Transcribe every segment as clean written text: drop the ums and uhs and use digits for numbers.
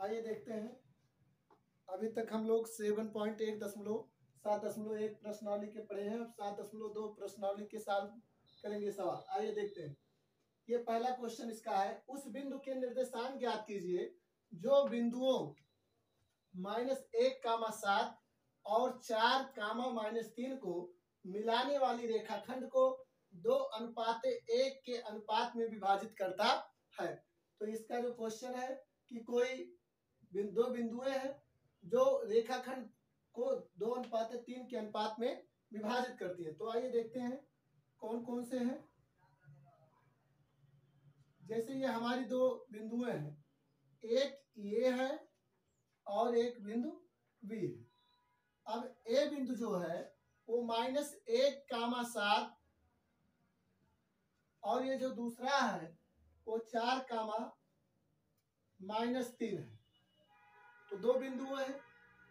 आइए देखते हैं। अभी तक हम लोग 7.1 प्रश्नावली के पढ़े हैं। 7.2 प्रश्नावली के साथ करेंगे सवाल। आइए देखते हैं। ये पहला क्वेश्चन इसका है, उस बिंदु के निर्देशांक ज्ञात कीजिए जो बिंदुओं -1, 7 और 4, -3 को मिलाने वाली रेखाखंड को 2:1 के अनुपात में विभाजित करता है। तो इसका जो क्वेश्चन है कि कोई दो बिंदुएं हैं जो रेखाखंड को 2:3 के अनुपात में विभाजित करती है। तो आइए देखते हैं कौन कौन से हैं। जैसे ये हमारी दो बिंदुएं हैं, एक ये है और एक बिंदु बी है। अब ए बिंदु जो है वो -1, 7 और ये जो दूसरा है वो 4, -3 है। तो दो बिंदु है।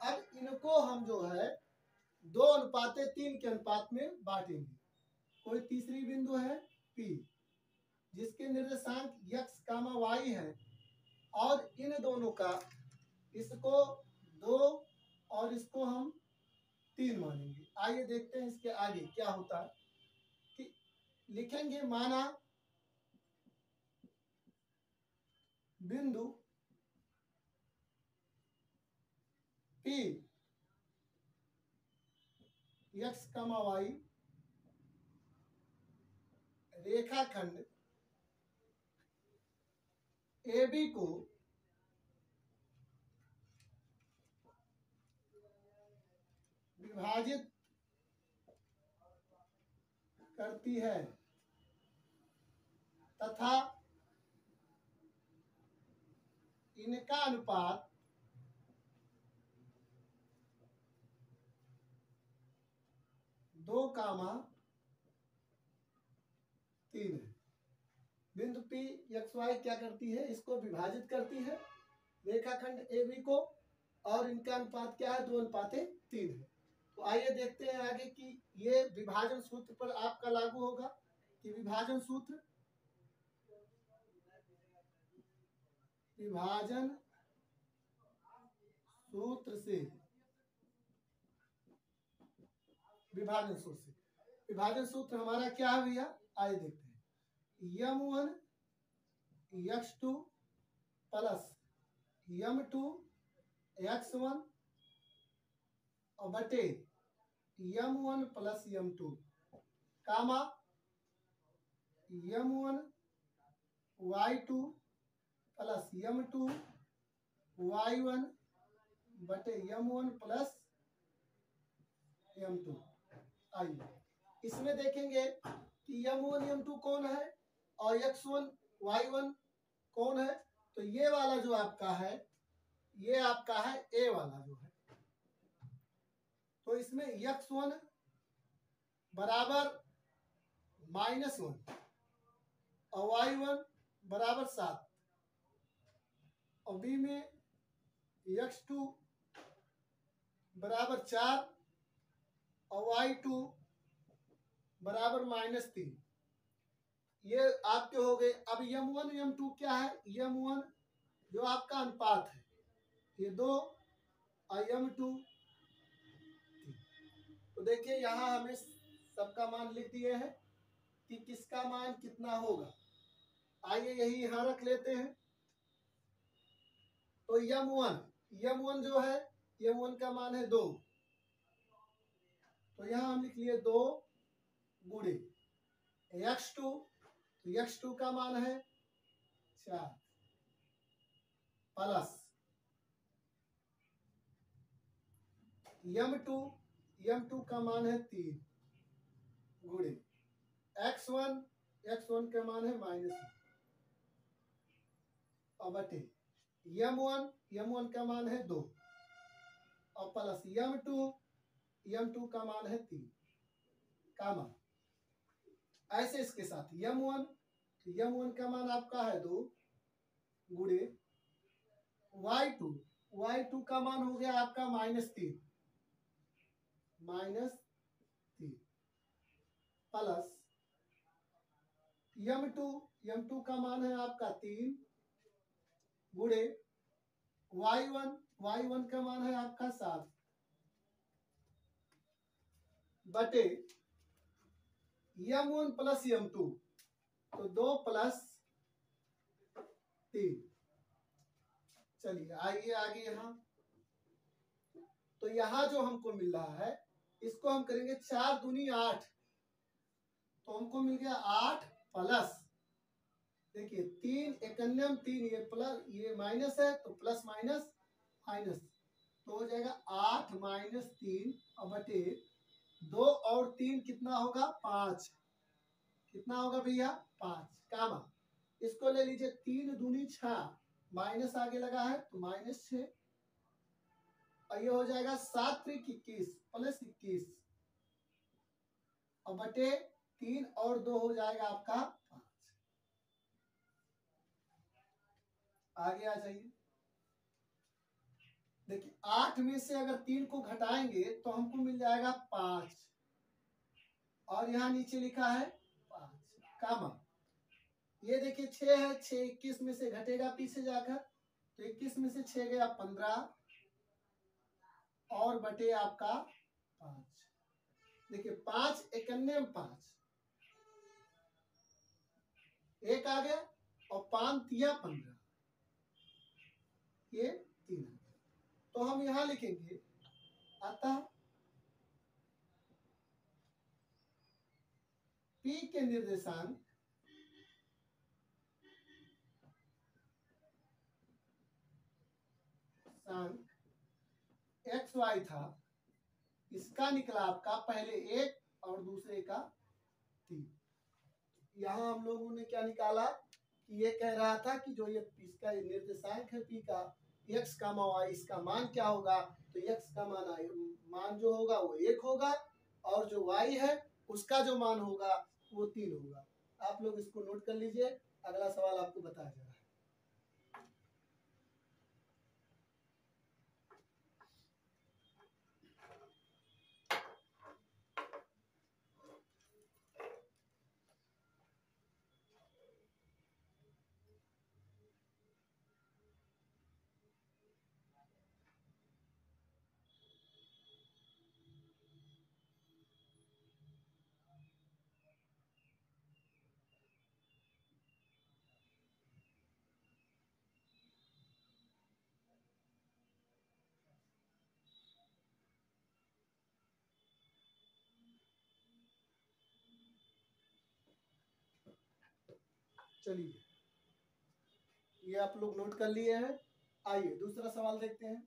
अब इनको हम जो है 2:3 के अनुपात में बांटेंगे। कोई तीसरी बिंदु है P, जिसके निर्देशांक x, y है और इन दोनों का इसको 2 और इसको हम 3 मानेंगे। आइए देखते हैं इसके आगे क्या होता है कि लिखेंगे, माना बिंदु P x, y रेखाखंड AB को विभाजित करती है तथा इनका अनुपात 2,3 है। बिंदु P x y क्या करती है, इसको विभाजित करती है रेखाखंड AB को, और इनका अनुपात क्या है, 2:3 है। तो आइए देखते हैं आगे कि ये विभाजन सूत्र पर आपका लागू होगा कि विभाजन सूत्र से विभाजन सूत्र हमारा क्या है भैया, आइए देखते हैं। m1 x2 plus m2 x1 और बटे m1 प्लस m2 कामा m1 y2 plus m2 y1 बटे m1 प्लस m2। आइए इसमें देखेंगे कि m1 m2 कौन है और x1 y1 कौन है। तो ये वाला जो आपका है, ये आपका है a वाला जो है। तो इसमें x1 बराबर -1 और y1 बराबर 7 और b में x2 बराबर 4 और y2 बराबर -3। ये आपके हो गए। अब m1 m2 क्या है, m1 जो आपका अनुपात है ये 2 और m2। तो देखिए यहाँ हमें सबका मान लिख दिए हैं कि किसका मान कितना होगा। आइए यही यहाँ रख लेते हैं। तो m1 जो है, m1 का मान है 2। तो यहाँ हम लिख लिए 2 गुणे x2, तो x2 का मान है 4 प्लस m2 का मान है 3 गुणे x1 का मान है -1 और बटे m1 का मान है 2 और प्लस m2 का मान है 3 कामा ऐसे इसके साथ m1 का मान आपका है 2 गुणे y2 का मान हो गया आपका -3 प्लस m2 का मान है आपका 3 गुणे y1 का मान है आपका 7 बटे m1 प्लस m2, तो 2 प्लस 3। चलिए आइए आगे यहाँ, तो यहाँ जो हमको मिल रहा है इसको हम करेंगे 4 दूनी 8, तो हमको मिल गया 8 प्लस, देखिए 3 एकन्यम 3, ये प्लस ये माइनस है तो प्लस माइनस माइनस, तो हो जाएगा 8 माइनस 3 और बटे 2 और 3 कितना होगा 5, कितना होगा भैया 5 कामा, इसको ले लीजिए 3 दूनी 6, माइनस आगे लगा है तो माइनस 6, और ये हो जाएगा 7 त्रिक 21 प्लस 21 और बटे 3 और 2 हो जाएगा आपका 5। आगे आ जाइए, देखिए 8 में से अगर 3 को घटाएंगे तो हमको मिल जाएगा 5, और यहाँ नीचे लिखा है 5 कामा, ये देखिए 6 है, 6 21 में से घटेगा पीछे जाकर, तो 21 में से 6 गया 15 और बटे आपका 5, देखिए 5 एकन्यम 5, एक आ गया और 5 तिया 15, ये 3 आ गया, तो हम यहां लिखेंगे अतः P के निर्देशांक एक्स वाई था, इसका निकला आपका पहले 1 और दूसरे का 3। यहाँ हम लोगों ने क्या निकाला कि ये कह रहा था कि जो ये इसका निर्देशांक है P का x कामा y, इसका मान क्या होगा, तो x का मान जो होगा वो 1 होगा, और जो y है उसका जो मान होगा वो 3 होगा। आप लोग इसको नोट कर लीजिए, अगला सवाल आपको बताया जा रहा है। चलिए ये आप लोग नोट कर लिए हैं, आइए दूसरा सवाल देखते हैं।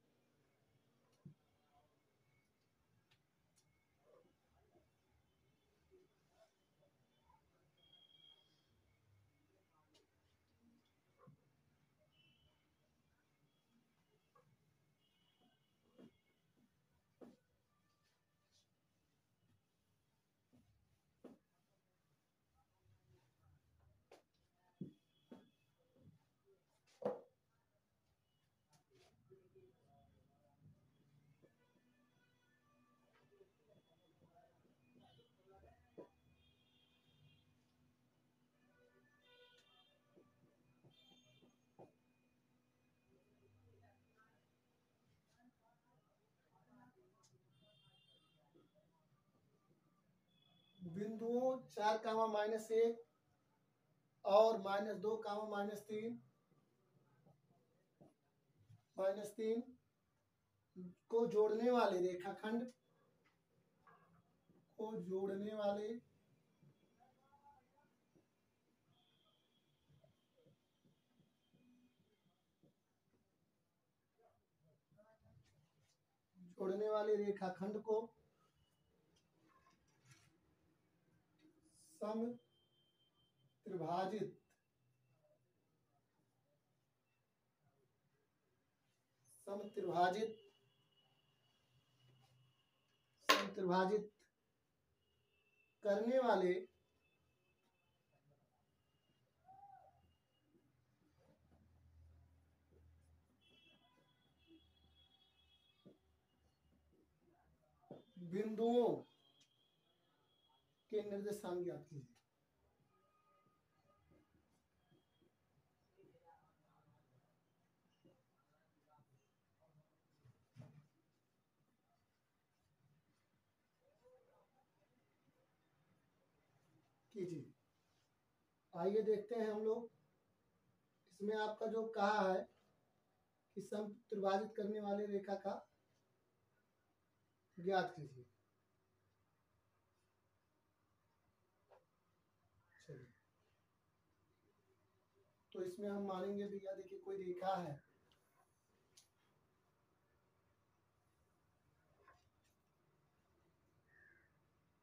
बिंदुओं 4 कामा -1 और -2 कामा -3 को जोड़ने वाले रेखाखंड को जोड़ने वाले रेखाखंड को समत्रिभाजित करने वाले बिंदुओं के निर्देशांक ज्ञात कीजिए। कीजिए। आइए देखते हैं हम लोग, इसमें आपका जो कहा है कि सम त्रिभाजित करने वाली रेखा का ज्ञात कीजिए। चलिए, तो इसमें हम मानेंगे भैया, देखिए कोई रेखा है,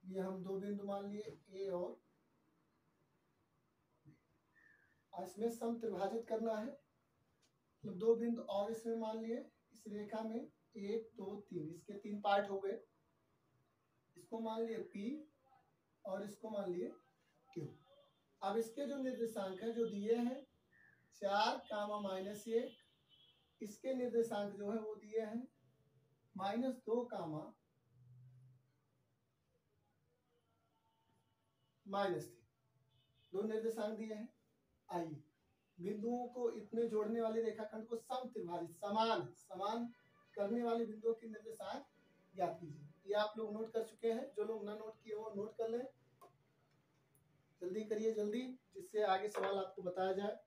ये हम दो बिंदु मान लिए ए और इसमें सम त्रिभाजित करना है, मतलब दो बिंदु और इसमें मान लिए, इस रेखा में 1 2 3, इसके 3 पार्ट हो गए। इसको मान लिए P और इसको मान लिए Q। अब इसके जो निर्देशांक है जो दिए हैं 4 कामा -1, इसके निर्देशांक जो है वो दिए हैं -2 कामा -3, दो निर्देशांक दिए हैं। आइए बिंदुओं को इतने जोड़ने वाले रेखाखंड को सम त्रिभाजित समान करने वाले बिंदुओं के निर्देशांक ज्ञात कीजिए। ये आप लोग नोट कर चुके हैं, जो लोग ना नोट किए वो नोट कर लें, जल्दी करिए जल्दी, जिससे आगे सवाल आपको बताया जाए।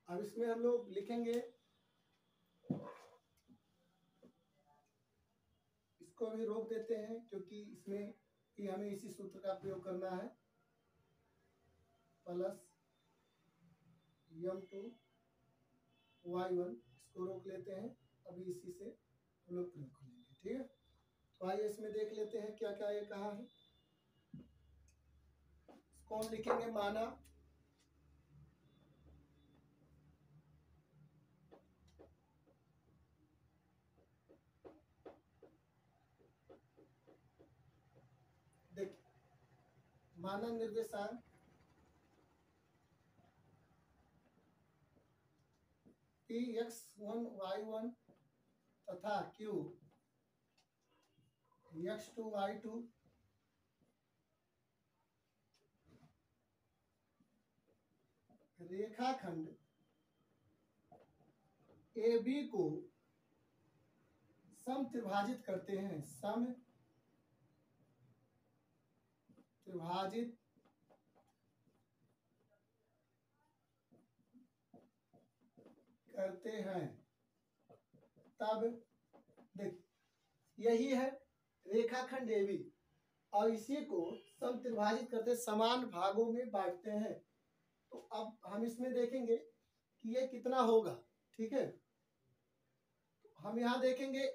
अब इसमें हम लोग लिखेंगे, इसको भी रोक देते हैं क्योंकि इसमें कि हमें इसी सूत्र का प्रयोग करना है, प्लस m2 y1, इसको रोक लेते हैं, अभी इसी से हम लोग प्रयोग कर लेंगे। ठीक है, तो आइए इसमें देख लेते हैं क्या क्या ये कहा है। इसको हम लिखेंगे माना माना निर्देशांक Px1 y1 तथा Q x2 y2 रेखाखंड AB को सम त्रिभाजित करते हैं, सम त्रिभाजित करते हैं। तब देख, यही है रेखाखंड AB और इसी को सम त्रिभाजित करते समान भागों में बांटते हैं। तो अब हम इसमें देखेंगे कि ये कितना होगा। ठीक है, हम यहां देखेंगे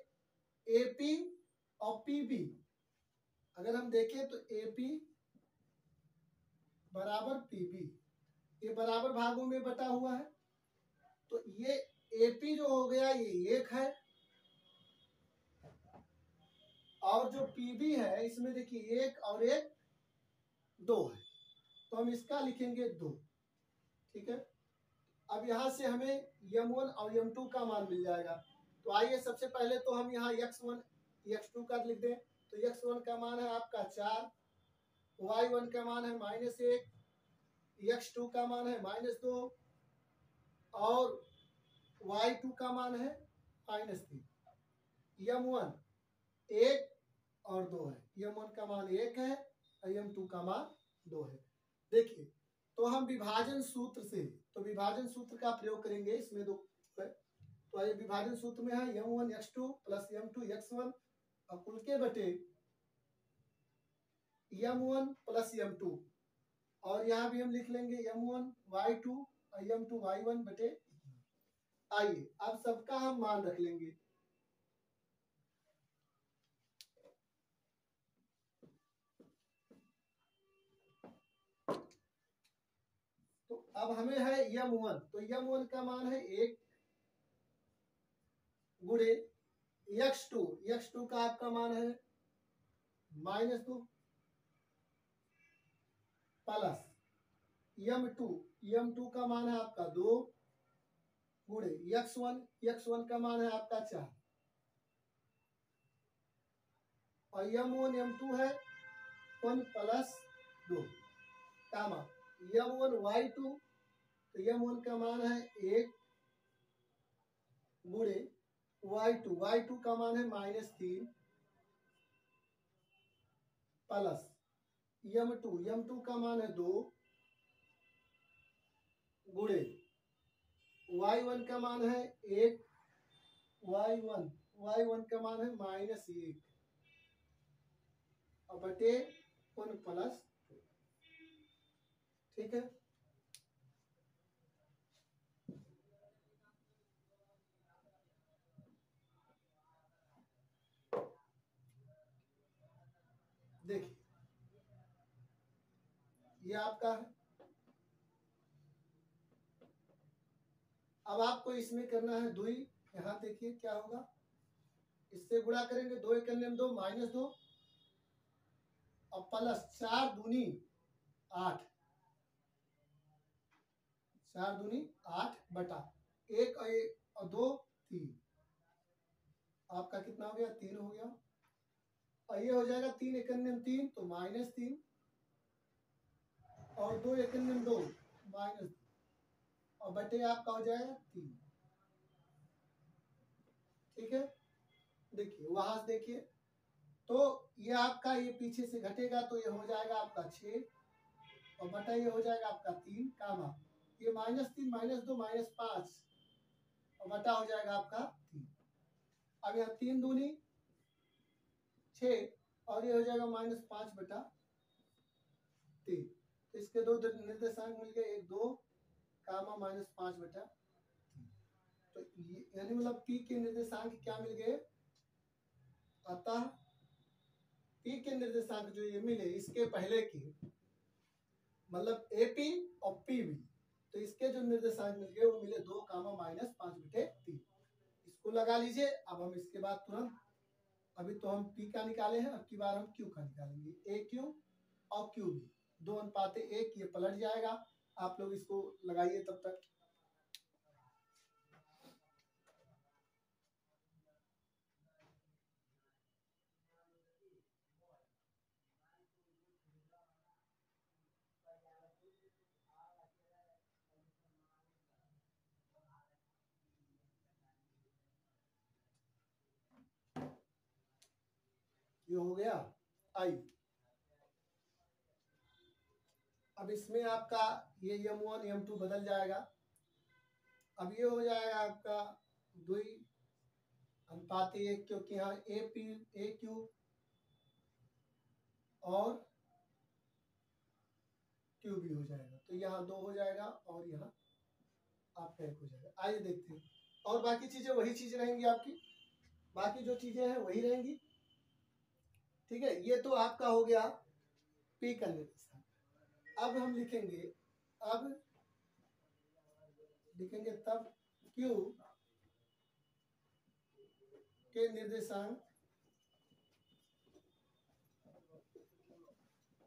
AP और PB, अगर हम देखें तो AP बराबर PB, ये बराबर भागों में बटा हुआ है, तो ये AP जो हो गया ये 1 है, और जो PB है इसमें देखिए 1 और 1 2 है, तो हम इसका लिखेंगे 2। ठीक है, अब यहां से हमें m1 और m2 का मान मिल जाएगा। तो आइए सबसे पहले तो हम यहाँ x1 x2 का लिख दें, तो x1 का मान है आपका 4, y1 का मान है -1, x2 का मान है -2 और y2 का मान है -3। m1 1 और 2 है, m1 का मान 1 है और m2 का मान 2 है। देखिए, तो हम विभाजन सूत्र से, तो विभाजन सूत्र का प्रयोग करेंगे इसमें दो, तो ये विभाजन सूत्र में है m1 x2 plus m2 x1 और कुल के बटे m1 प्लस m2, और यहाँ भी हम लिख लेंगे m1 y2 और m2 y1 बटे। आइए अब सबका हम मान रख लेंगे। तो अब हमें है m1, तो m1 का मान है 1 गुणे x2 का आपका मान है -2 प्लस m2 का मान है आपका 2 गुणे x1 का मान है आपका 4 और m1 m2 है 1 प्लस 2 कामा m1 y2, तो m1 का मान है 1 गुणे y2 का मान है -3 प्लस m2 का मान है 2 गुणे y1 का मान है 1, y1 का मान है -1 और बटे 1 प्लस, ठीक है। देखिए ये आपका है। अब आपको इसमें करना है दुई, यहाँ देखिए क्या होगा, इससे गुणा करेंगे 2 × 2 -2 और प्लस 4 दूनी 8, 4 दूनी 8 बटा 1 और 2 3, आपका कितना हो गया 3 हो गया। और ये हो जाएगा 3 × 3 तो -3 और 2 × 2 -2 और बटे आपका हो जाएगा 3, ठीक है। देखिए वहां से देखिए तो ये आपका ये पीछे से घटेगा तो ये हो जाएगा आपका 6 और बटा ये हो जाएगा आपका 3 कामा ये -3 -2 -5 और बटा हो जाएगा आपका 3। अब यहाँ 3 दूनी 6 और ये हो जाएगा -5 बटा 3, तो इसके दो निर्देशांक मिल गए, 1 2 कामा -5 बटा 3, तो यानी मतलब पी के निर्देशांक क्या मिल गए। अतः पी के निर्देशांक जो ये मिले इसके पहले के मतलब एपी और पीबी, तो इसके जो निर्देशांक मिल गए वो मिले 2 कामा -5 बटे 3। इसको लगा लीजिए। अब हम इसके बाद तुरंत, अभी तो हम पी का निकाले हैं, अब की बार हम क्यू का निकालेंगे। ए क्यू और क्यू बी 2 अनुपाते 1, ये पलट जाएगा। आप लोग इसको लगाइए तब तक। ये हो गया आई। अब इसमें आपका ये m1 m2 बदल जाएगा। अब ये हो जाएगा आपका 2 अनुपात 1, क्योंकि यहाँ ए पी ए क्यू और क्यू भी हो जाएगा, तो यहाँ 2 हो जाएगा और यहाँ आपका 1 हो जाएगा। आइए देखते हैं। और बाकी चीजें वही चीजें रहेंगी आपकी, बाकी जो चीजें हैं वही रहेंगी, ठीक है। ये तो आपका हो गया पी का निर्देशांक। अब हम लिखेंगे, अब लिखेंगे तब क्यू के निर्देशांक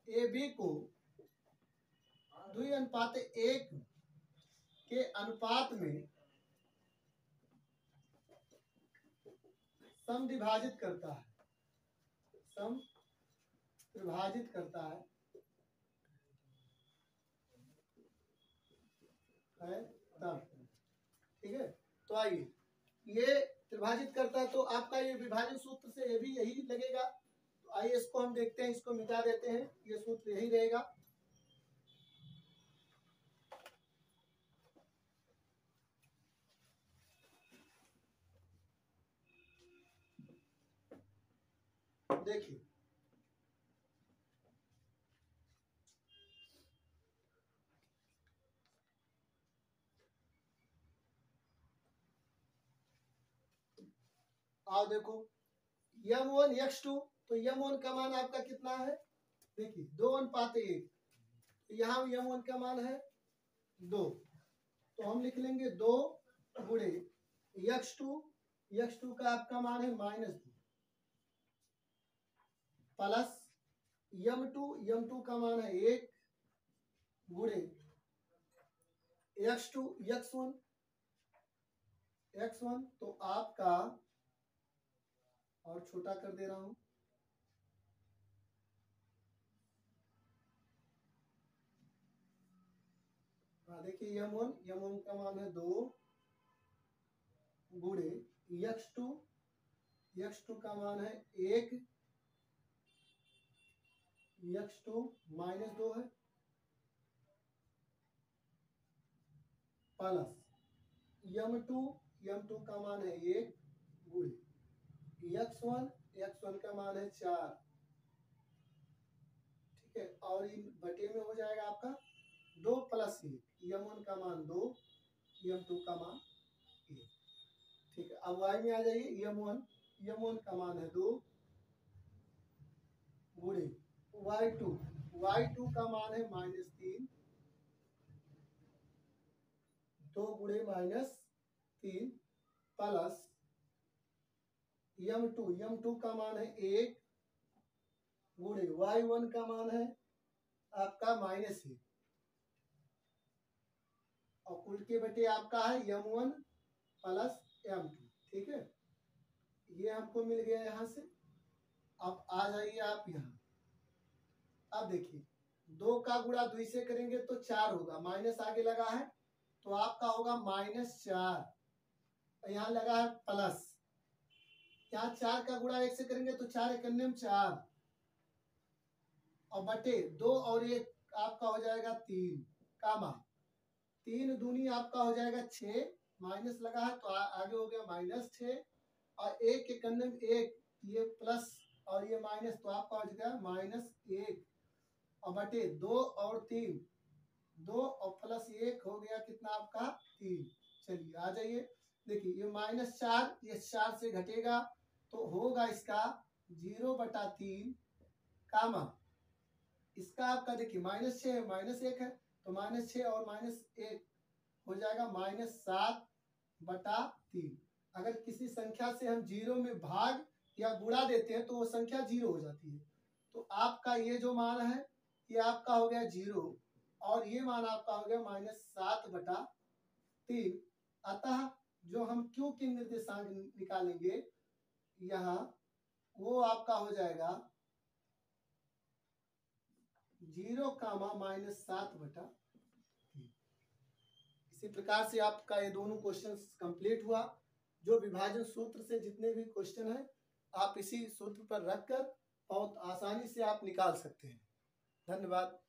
ए बी को 2 अनुपात 1 के अनुपात में समविभाजित करता है, सम विभाजित करता है तब, ठीक है। तो आइए, ये त्रिभाजित करता है तो आपका ये विभाजन सूत्र से ये भी यही लगेगा। तो आइए इसको हम देखते हैं, इसको मिटा देते हैं, ये सूत्र यही रहेगा। देखिए आओ देखो m1 x2, तो m1 का मान आपका कितना है, देखिए 2 अनुपात 1, तो यहाँ m1 का मान है 2, तो हम लिख लेंगे 2 गुणे x2 का आपका मान है -2 प्लस m2 का मान है 1 गुणे x1 तो आपका, और छोटा कर दे रहा हूं, हाँ देखिए m1 का मान है 2 गुणे x2 का मान है 1, x2 -2 है, प्लस m2 का मान है 1 गुणे x1 का मान है 4, ठीक है। और इन बटे में हो जाएगा आपका 2 + 1, m1 का मान 2, m2 का मान 1, ठीक है। अब y में आ जाइए, m1 का मान है 2 गुणे y2 का मान है -3, 2 गुणे -3 प्लस m2 का मान है 1 गुणे y1 का मान है आपका -1, और उल्टे बटे आपका है m1 + m2, ठीक है। ये हमको मिल गया यहां से। अब आ जाइए आप यहाँ, अब देखिए 2 का गुणा 2 से करेंगे तो 4 होगा, माइनस आगे लगा है तो आपका होगा -4, यहाँ लगा है प्लस, यहाँ 4 का गुणा 1 से करेंगे तो 4 × 4, और बटे 2 और 1 आपका हो जाएगा 3, कामा 3 दूनी आपका हो जाएगा 6, माइनस लगा है तो आगे हो गया -6, और 1 के कन्ने में 1, ये प्लस और ये माइनस, तो आपका हो जाएगा -1, और बटे 2 और 3, 2 और प्लस 1 हो गया कितना आपका 3। चलिए आ जाइए, देखिए ये -4 ये 4 से घटेगा तो होगा इसका 0/3, कामा इसका आपका देखिए -6 है -1 है तो -6 और -1 हो जाएगा -7/3। अगर किसी संख्या से हम 0 में भाग या गुणा देते हैं तो वो संख्या 0 हो जाती है। तो आपका ये जो मान है ये आपका हो गया 0, और ये मान आपका हो गया -7/3। अतः जो हम Q के निर्देशांक निकालेंगे यहाँ, वो आपका हो जाएगा 0, -7/3। इसी प्रकार से आपका ये दोनों क्वेश्चंस कंप्लीट हुआ। जो विभाजन सूत्र से जितने भी क्वेश्चन हैं आप इसी सूत्र पर रखकर बहुत आसानी से आप निकाल सकते हैं। धन्यवाद।